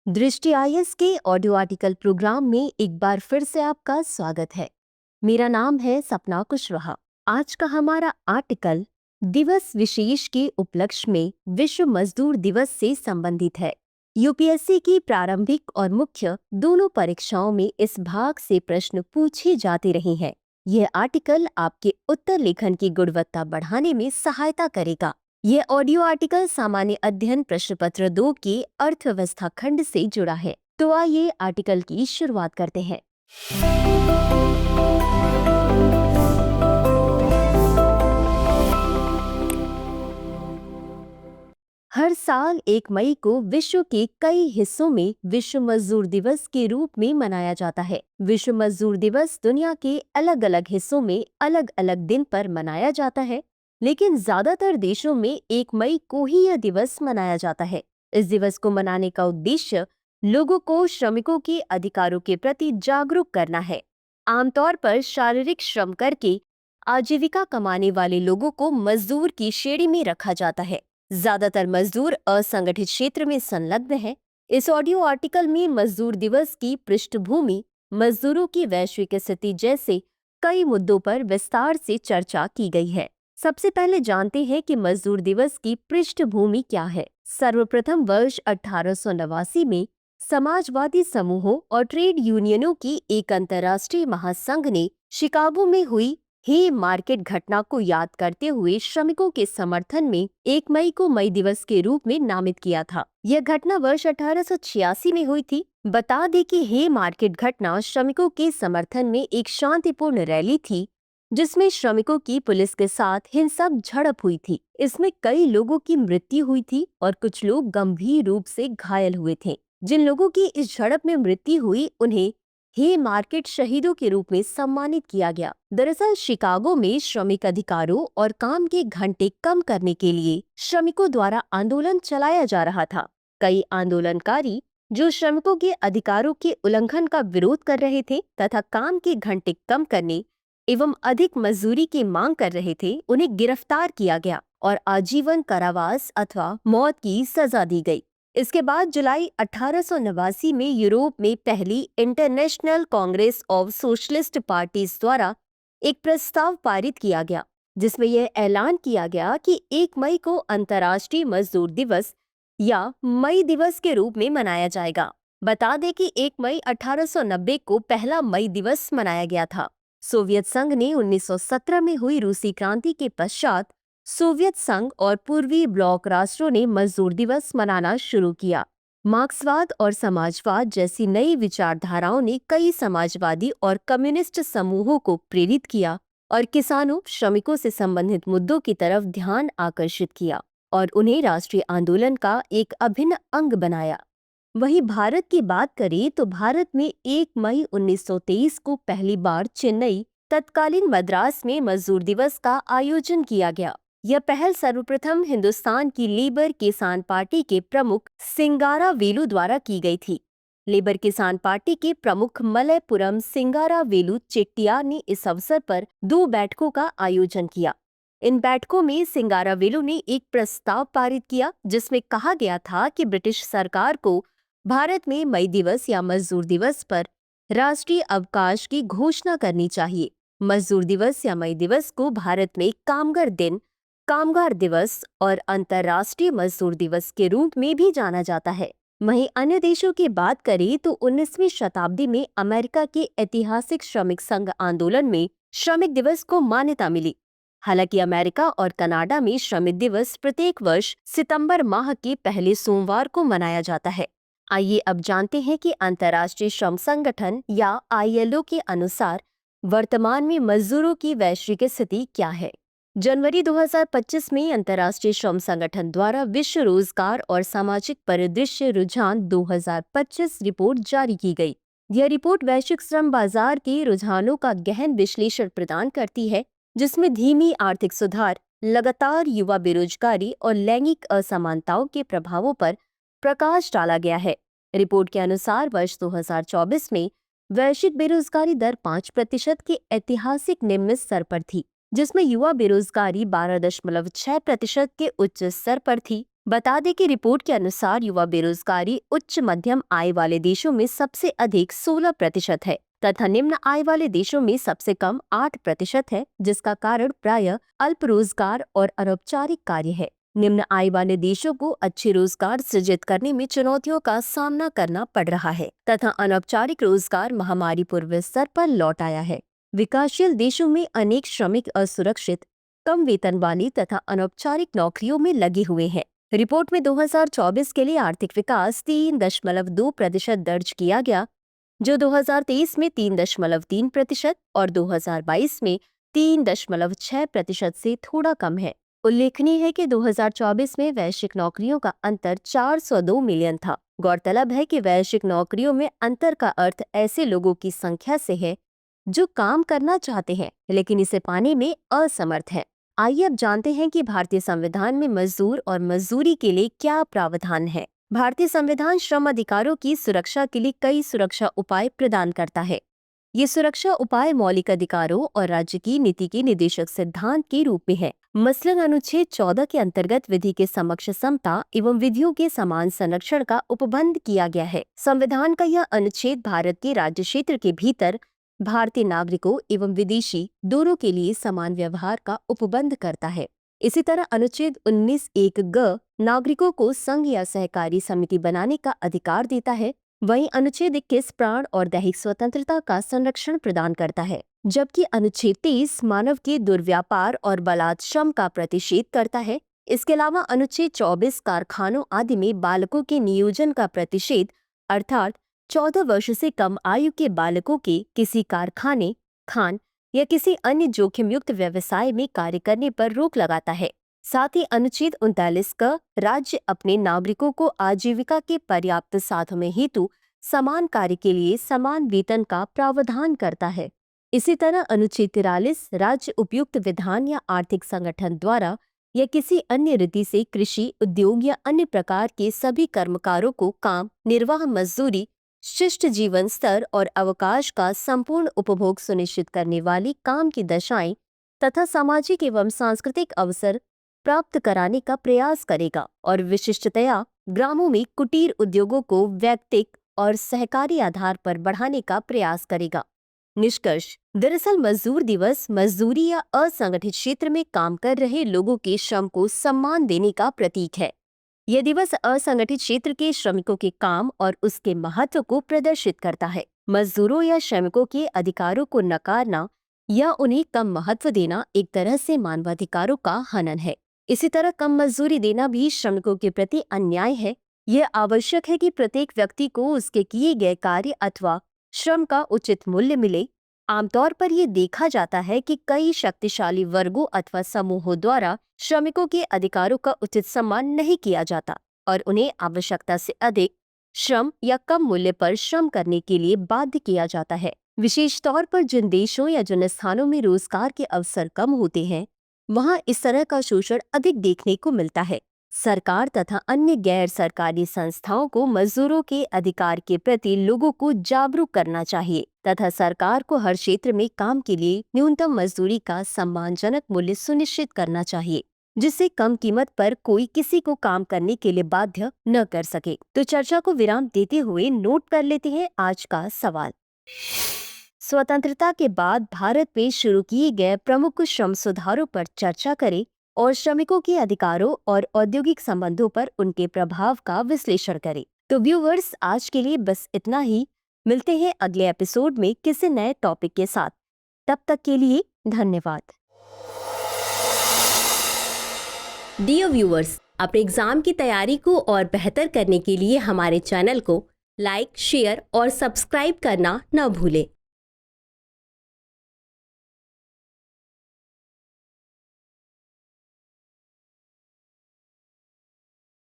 दृष्टि आईएएस के audio article programme में एक बार फिर से आपका स्वागत है। मेरा नाम है सपना कुशवाहा। आज का हमारा आर्टिकल दिवस विशेष के उपलक्ष्य में विश्व मजदूर दिवस से संबंधित है। यूपीएससी की प्रारंभिक और मुख्य दोनों परीक्षाओं में इस भाग से प्रश्न पूछे जाते रहे हैं। यह आर्टिकल आपके उत्तर लेखन की गुणवत्ता बढ़ाने में सहायता करेगा। यह ऑडियो आर्टिकल सामान्य अध्ययन प्रश्न पत्र 2 के अर्थव्यवस्था खंड से जुड़ा है। तो आइए आर्टिकल की शुरुआत करते हैं। हर साल 1 मई को विश्व के कई हिस्सों में विश्व मजदूर दिवस के रूप में मनाया जाता है। विश्व मजदूर दिवस दुनिया के अलग अलग हिस्सों में अलग अलग दिन पर मनाया जाता है, लेकिन ज्यादातर देशों में 1 मई को ही यह दिवस मनाया जाता है। इस दिवस को मनाने का उद्देश्य लोगों को श्रमिकों के अधिकारों के प्रति जागरूक करना है। आमतौर पर शारीरिक श्रम करके आजीविका कमाने वाले लोगों को मजदूर की श्रेणी में रखा जाता है। ज्यादातर मजदूर असंगठित क्षेत्र में संलग्न हैं। इस ऑडियो आर्टिकल में मजदूर दिवस की पृष्ठभूमि, मजदूरों की वैश्विक स्थिति जैसे कई मुद्दों पर विस्तार से चर्चा की गई है। सबसे पहले जानते हैं कि मजदूर दिवस की पृष्ठभूमि क्या है। सर्वप्रथम वर्ष 1889 में समाजवादी समूहों और ट्रेड यूनियनों की एक अंतर्राष्ट्रीय महासंघ ने शिकागो में हुई हे मार्केट घटना को याद करते हुए श्रमिकों के समर्थन में 1 मई को मई दिवस के रूप में नामित किया था। यह घटना वर्ष 1886 में हुई थी। बता दें कि हे मार्केट घटना श्रमिकों के समर्थन में एक शांतिपूर्ण रैली थी, जिसमें श्रमिकों की पुलिस के साथ हिंसक झड़प हुई थी। इसमें कई लोगों की मृत्यु हुई थी और कुछ लोग गंभीर रूप से घायल हुए थे। जिन लोगों की इस झड़प में मृत्यु हुई उन्हें हे मार्केट शहीदों के रूप में सम्मानित किया गया। दरअसल शिकागो में श्रमिक अधिकारों और काम के घंटे कम करने के लिए श्रमिकों द्वारा आंदोलन चलाया जा रहा था। कई आंदोलनकारी जो श्रमिकों के अधिकारों के उल्लंघन का विरोध कर रहे थे तथा काम के घंटे कम करने एवं अधिक मजदूरी की मांग कर रहे थे, उन्हें गिरफ्तार किया गया और आजीवन कारावास अथवा मौत की सजा दी गई। इसके बाद जुलाई 1889 में यूरोप में पहली international Congress of socialist parties द्वारा एक प्रस्ताव पारित किया गया, जिसमें यह ऐलान किया गया कि 1 मई को अंतर्राष्ट्रीय मजदूर दिवस या मई दिवस के रूप में मनाया जाएगा। बता दें कि 1 मई 1890 को पहला मई दिवस मनाया गया था। सोवियत संघ ने 1917 में हुई रूसी क्रांति के पश्चात सोवियत संघ और पूर्वी ब्लॉक राष्ट्रों ने मजदूर दिवस मनाना शुरू किया। मार्क्सवाद और समाजवाद जैसी नई विचारधाराओं ने कई समाजवादी और कम्युनिस्ट समूहों को प्रेरित किया और किसानों, श्रमिकों से संबंधित मुद्दों की तरफ ध्यान आकर्षित किया और उन्हें राष्ट्रीय आंदोलन का एक अभिन्न अंग बनाया। वहीं भारत की बात करें तो भारत में 1 मई 1923 को पहली बार चेन्नई, तत्कालीन मद्रास में मजदूर दिवस का आयोजन किया गया। यह पहल सर्वप्रथम हिंदुस्तान की लेबर किसान पार्टी के प्रमुख सिंगारावेलु द्वारा की गई थी। लेबर किसान पार्टी के प्रमुख मलयपुरम सिंगारावेलु चेट्टियार ने इस अवसर पर 2 बैठकों का आयोजन किया। इन बैठकों में सिंगारावेलु ने एक प्रस्ताव पारित किया, जिसमें कहा गया था कि ब्रिटिश सरकार को भारत में मई दिवस या मजदूर दिवस पर राष्ट्रीय अवकाश की घोषणा करनी चाहिए। मजदूर दिवस या मई दिवस को भारत में कामगार दिन, कामगार दिवस और अंतर्राष्ट्रीय मजदूर दिवस के रूप में भी जाना जाता है। वहीं अन्य देशों की बात करें तो 19वीं शताब्दी में अमेरिका के ऐतिहासिक श्रमिक संघ आंदोलन में श्रमिक दिवस को मान्यता मिली। हालांकि अमेरिका और कनाडा में श्रमिक दिवस प्रत्येक वर्ष सितंबर माह के पहले सोमवार को मनाया जाता है। आइए अब जानते हैं कि अंतर्राष्ट्रीय श्रम संगठन या आईएलओ के अनुसार वर्तमान में मजदूरों की वैश्विक स्थिति क्या है। जनवरी 2025 में अंतर्राष्ट्रीय श्रम संगठन द्वारा विश्व रोजगार और सामाजिक परिदृश्य रुझान 2025 रिपोर्ट जारी की गई। यह रिपोर्ट वैश्विक श्रम बाजार के रुझानों का गहन विश्लेषण प्रदान करती है, जिसमें धीमी आर्थिक सुधार, लगातार युवा बेरोजगारी और लैंगिक असमानताओं के प्रभावों पर प्रकाश डाला गया है। रिपोर्ट के अनुसार वर्ष 2024 में वैश्विक बेरोजगारी दर 5% के ऐतिहासिक निम्न स्तर पर थी, जिसमें युवा बेरोजगारी 12.6% के उच्च स्तर पर थी। बता दें कि रिपोर्ट के अनुसार युवा बेरोजगारी उच्च मध्यम आय वाले देशों में सबसे अधिक 16% है तथा निम्न आय वाले देशों में सबसे कम 8% है, जिसका कारण प्रायः अल्प रोजगार और अनौपचारिक कार्य है। निम्न आय वाले देशों को अच्छे रोजगार सृजित करने में चुनौतियों का सामना करना पड़ रहा है तथा अनौपचारिक रोजगार महामारी पूर्व स्तर पर लौट आया है। विकासशील देशों में अनेक श्रमिक असुरक्षित, कम वेतन वाली तथा अनौपचारिक नौकरियों में लगे हुए हैं। रिपोर्ट में 2024 के लिए आर्थिक विकास 3.2% दर्ज किया गया, जो 2023 में 3.3% और 2022 में 3.6% से थोड़ा कम है। उल्लेखनीय है कि 2024 में वैश्विक नौकरियों का अंतर 402 मिलियन था। गौरतलब है कि वैश्विक नौकरियों में अंतर का अर्थ ऐसे लोगों की संख्या से है जो काम करना चाहते हैं लेकिन इसे पाने में असमर्थ हैं। आइए अब जानते हैं कि भारतीय संविधान में मजदूर और मजदूरी के लिए क्या प्रावधान है। भारतीय संविधान श्रम अधिकारों की सुरक्षा के लिए कई सुरक्षा उपाय प्रदान करता है। ये सुरक्षा उपाय मौलिक अधिकारों और राज्य की नीति के निदेशक सिद्धांत के रूप में है। मसलन अनुच्छेद 14 के अंतर्गत विधि के समक्ष समता एवं विधियों के समान संरक्षण का उपबंध किया गया है। संविधान का यह अनुच्छेद भारत के राज्य क्षेत्र के भीतर भारतीय नागरिकों एवं विदेशी दोनों के लिए समान व्यवहार का उपबंध करता है। इसी तरह अनुच्छेद 19(1) ग नागरिकों को संघ या सहकारी समिति बनाने का अधिकार देता है। वहीं अनुच्छेद 21 प्राण और दैहिक स्वतंत्रता का संरक्षण प्रदान करता है, जबकि अनुच्छेद 23 मानव के दुर्व्यापार और बलात् श्रम का प्रतिषेध करता है। इसके अलावा अनुच्छेद 24 कारखानों आदि में बालकों के नियोजन का प्रतिषेध अर्थात 14 वर्ष से कम आयु के बालकों के किसी कारखाने, खान या किसी अन्य जोखिम युक्त व्यवसाय में कार्य करने पर रोक लगाता है। साथ ही अनुच्छेद 39 का राज्य अपने नागरिकों को आजीविका के पर्याप्त साधनों हेतु समान कार्य के लिए समान वेतन का प्रावधान करता है। इसी तरह अनुच्छेद 43 राज्य उपयुक्त विधान या आर्थिक संगठन द्वारा या किसी अन्य रीति से कृषि, उद्योग या अन्य प्रकार के सभी कर्मकारों को काम, निर्वाह मजदूरी, शिष्ट जीवन स्तर और अवकाश का संपूर्ण उपभोग सुनिश्चित करने वाली काम की दशाएं तथा सामाजिक एवं सांस्कृतिक अवसर प्राप्त कराने का प्रयास करेगा और विशिष्टतया ग्रामों में कुटीर उद्योगों को वैयक्तिक और सहकारी आधार पर बढ़ाने का प्रयास करेगा। निष्कर्ष: दरअसल मजदूर दिवस मजदूरी या असंगठित क्षेत्र में काम कर रहे लोगों के श्रम को सम्मान देने का प्रतीक है। यह दिवस असंगठित क्षेत्र के श्रमिकों के काम और उसके महत्व को प्रदर्शित करता है। मजदूरों या श्रमिकों के अधिकारों को नकारना या उन्हें कम महत्व देना एक तरह से मानवाधिकारों का हनन है। इसी तरह कम मजदूरी देना भी श्रमिकों के प्रति अन्याय है। यह आवश्यक है कि प्रत्येक व्यक्ति को उसके किए गए कार्य अथवा श्रम का उचित मूल्य मिले। आमतौर पर यह देखा जाता है कि कई शक्तिशाली वर्गों अथवा समूहों द्वारा श्रमिकों के अधिकारों का उचित सम्मान नहीं किया जाता और उन्हें आवश्यकता से अधिक श्रम या कम मूल्य पर श्रम करने के लिए बाध्य किया जाता है। विशेष तौर पर जिन देशों या जिन स्थानों में रोजगार के अवसर कम होते हैं, वहाँ इस तरह का शोषण अधिक देखने को मिलता है। सरकार तथा अन्य गैर सरकारी संस्थाओं को मजदूरों के अधिकार के प्रति लोगों को जागरूक करना चाहिए तथा सरकार को हर क्षेत्र में काम के लिए न्यूनतम मजदूरी का सम्मानजनक मूल्य सुनिश्चित करना चाहिए, जिससे कम कीमत पर कोई किसी को काम करने के लिए बाध्य न कर सके। तो चर्चा को विराम देते हुए नोट कर लेते हैं आज का सवाल। स्वतंत्रता के बाद भारत में शुरू किए गए प्रमुख श्रम सुधारों पर चर्चा करें और श्रमिकों के अधिकारों और औद्योगिक संबंधों पर उनके प्रभाव का विश्लेषण करें। तो व्यूअर्स, आज के लिए बस इतना ही। मिलते हैं अगले एपिसोड में किसी नए टॉपिक के साथ। तब तक के लिए धन्यवाद। डियर व्यूअर्स, अपने एग्जाम की तैयारी को और बेहतर करने के लिए हमारे चैनल को लाइक, शेयर और सब्सक्राइब करना न भूलें।